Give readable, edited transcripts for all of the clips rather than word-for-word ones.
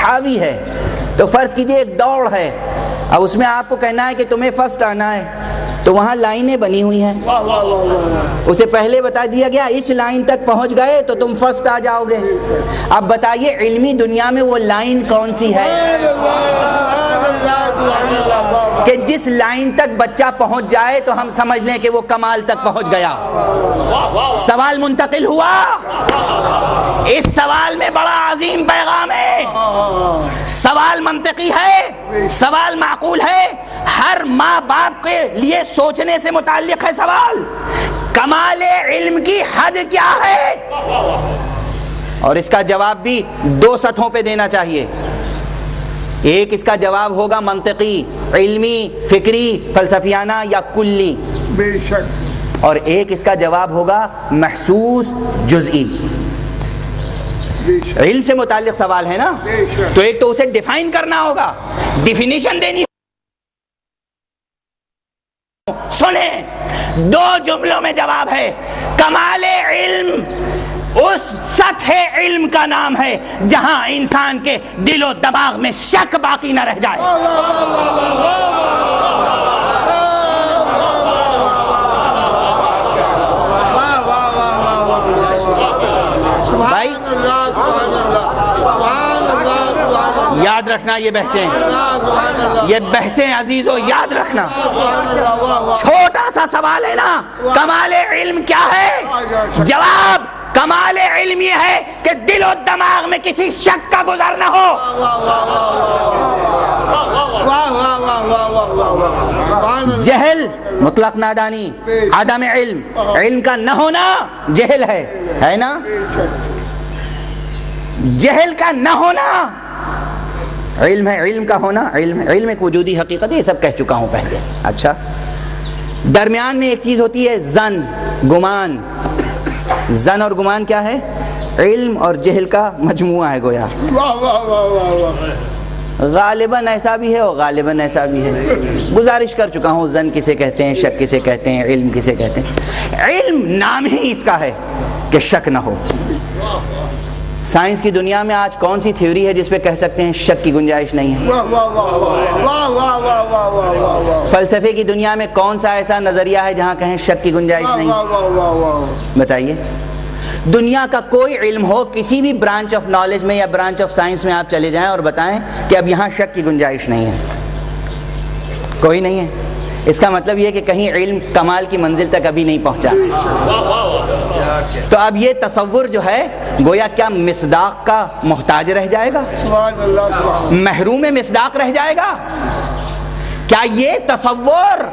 حاوی ہے. تو فرض کیجئے ایک دوڑ ہے، اب اس میں آپ کو کہنا ہے کہ تمہیں فرسٹ آنا ہے، تو وہاں لائنیں بنی ہوئی ہیں، اسے پہلے بتا دیا گیا اس لائن تک پہنچ گئے تو تم فرسٹ آ جاؤ گے. اب بتائیے علمی دنیا میں وہ لائن کون سی ہے کہ جس لائن تک بچہ پہنچ جائے تو ہم سمجھ لیں کہ وہ کمال تک پہنچ گیا؟ سوال منتقل ہوا. اس سوال میں بڑا عظیم پیغام ہے. سوال منطقی ہے، سوال معقول ہے، ہر ماں باپ کے لیے سوچنے سے متعلق ہے سوال. کمال علم کی حد کیا ہے؟ اور اس کا جواب بھی دو سطحوں پہ دینا چاہیے. ایک اس کا جواب ہوگا منطقی، علمی، فکری، فلسفیانہ یا کلی، بے شک، اور ایک اس کا جواب ہوگا محسوس، جزئی. علم سے متعلق سوال ہے نا، تو ایک تو اسے ڈیفائن کرنا ہوگا، ڈیفینیشن دینی. سنیں، دو جملوں میں جواب ہے. کمال علم اس سطح علم کا نام ہے جہاں انسان کے دل و دماغ میں شک باقی نہ رہ جائے. بھائی یاد رکھنا یہ بحثیں عزیزو، یاد رکھنا. چھوٹا سا سوال ہے نا، کمال علم کیا ہے؟ جواب کمال علم یہ ہے کہ دل و دماغ میں کسی شک کا گزر نہ ہو. جہل مطلق نادانی، عدم علم، علم کا نہ ہونا جہل ہے نا. جہل کا نہ ہونا علم ہے، علم کا ہونا علم ایک وجودی حقیقت ہے، یہ سب کہہ چکا ہوں پہلے. اچھا، درمیان میں ایک چیز ہوتی ہے ظن، گمان. ظن اور گمان کیا ہے؟ علم اور جہل کا مجموعہ ہے گویا. غالباً ایسا بھی ہے اور غالباً ایسا بھی ہے. گزارش کر چکا ہوں ظن کسے کہتے ہیں، شک کسے کہتے ہیں، علم کسے کہتے ہیں. علم نام ہی اس کا ہے کہ شک نہ ہو. سائنس کی دنیا میں آج کون سی تھیوری ہے جس پہ کہہ سکتے ہیں شک کی گنجائش نہیں ہے؟ فلسفے کی دنیا میں کون سا ایسا نظریہ ہے جہاں کہیں شک کی گنجائش نہیں؟ بتائیے. دنیا کا کوئی علم ہو، کسی بھی برانچ آف نالج میں یا برانچ آف سائنس میں آپ چلے جائیں اور بتائیں کہ اب یہاں شک کی گنجائش نہیں ہے. کوئی نہیں ہے. اس کا مطلب یہ کہ کہیں علم کمال کی منزل تک ابھی نہیں پہنچا. تو اب یہ تصور جو ہے گویا کیا مصداق کا محتاج رہ جائے گا؟ محروم مصداق رہ جائے گا؟ کیا یہ تصور،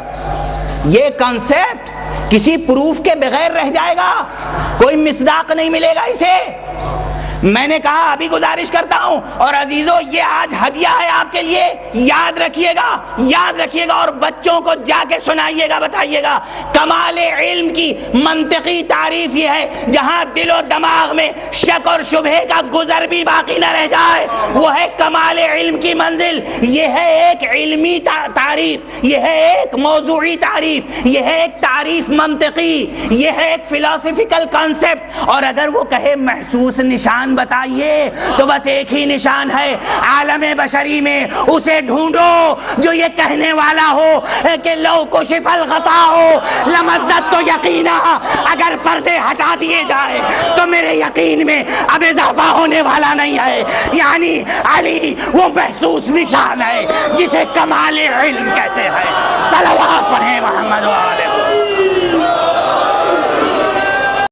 یہ کنسپٹ کسی پروف کے بغیر رہ جائے گا؟ کوئی مصداق نہیں ملے گا اسے. میں نے کہا ابھی گزارش کرتا ہوں، اور عزیزو یہ آج ہدیہ ہے آپ کے لیے، یاد رکھیے گا، یاد رکھیے گا، اور بچوں کو جا کے سنائیے گا، بتائیے گا. کمال علم کی منطقی تعریف یہ ہے جہاں دل و دماغ میں شک اور شبہے کا گزر بھی باقی نہ رہ جائے، وہ ہے کمال علم کی منزل. یہ ہے ایک علمی تعریف، یہ ہے ایک موضوعی تعریف، یہ ہے ایک تعریف منطقی، یہ ہے ایک فلسفیکل کانسیپٹ. اور اگر وہ کہے محسوس نشان بتائیے، تو بس ایک ہی نشان ہے عالم بشری میں. اسے ڈھونڈو جو یہ کہنے والا ہو کہ لو کشف الغطاء لمزددت یقینا. اگر پردے ہٹا دیے جائے تو میرے یقین میں اب اضافہ ہونے والا نہیں ہے. یعنی علی وہ محسوس نشان ہے جسے کمال علم کہتے ہیں. صلوات پڑھیں محمد.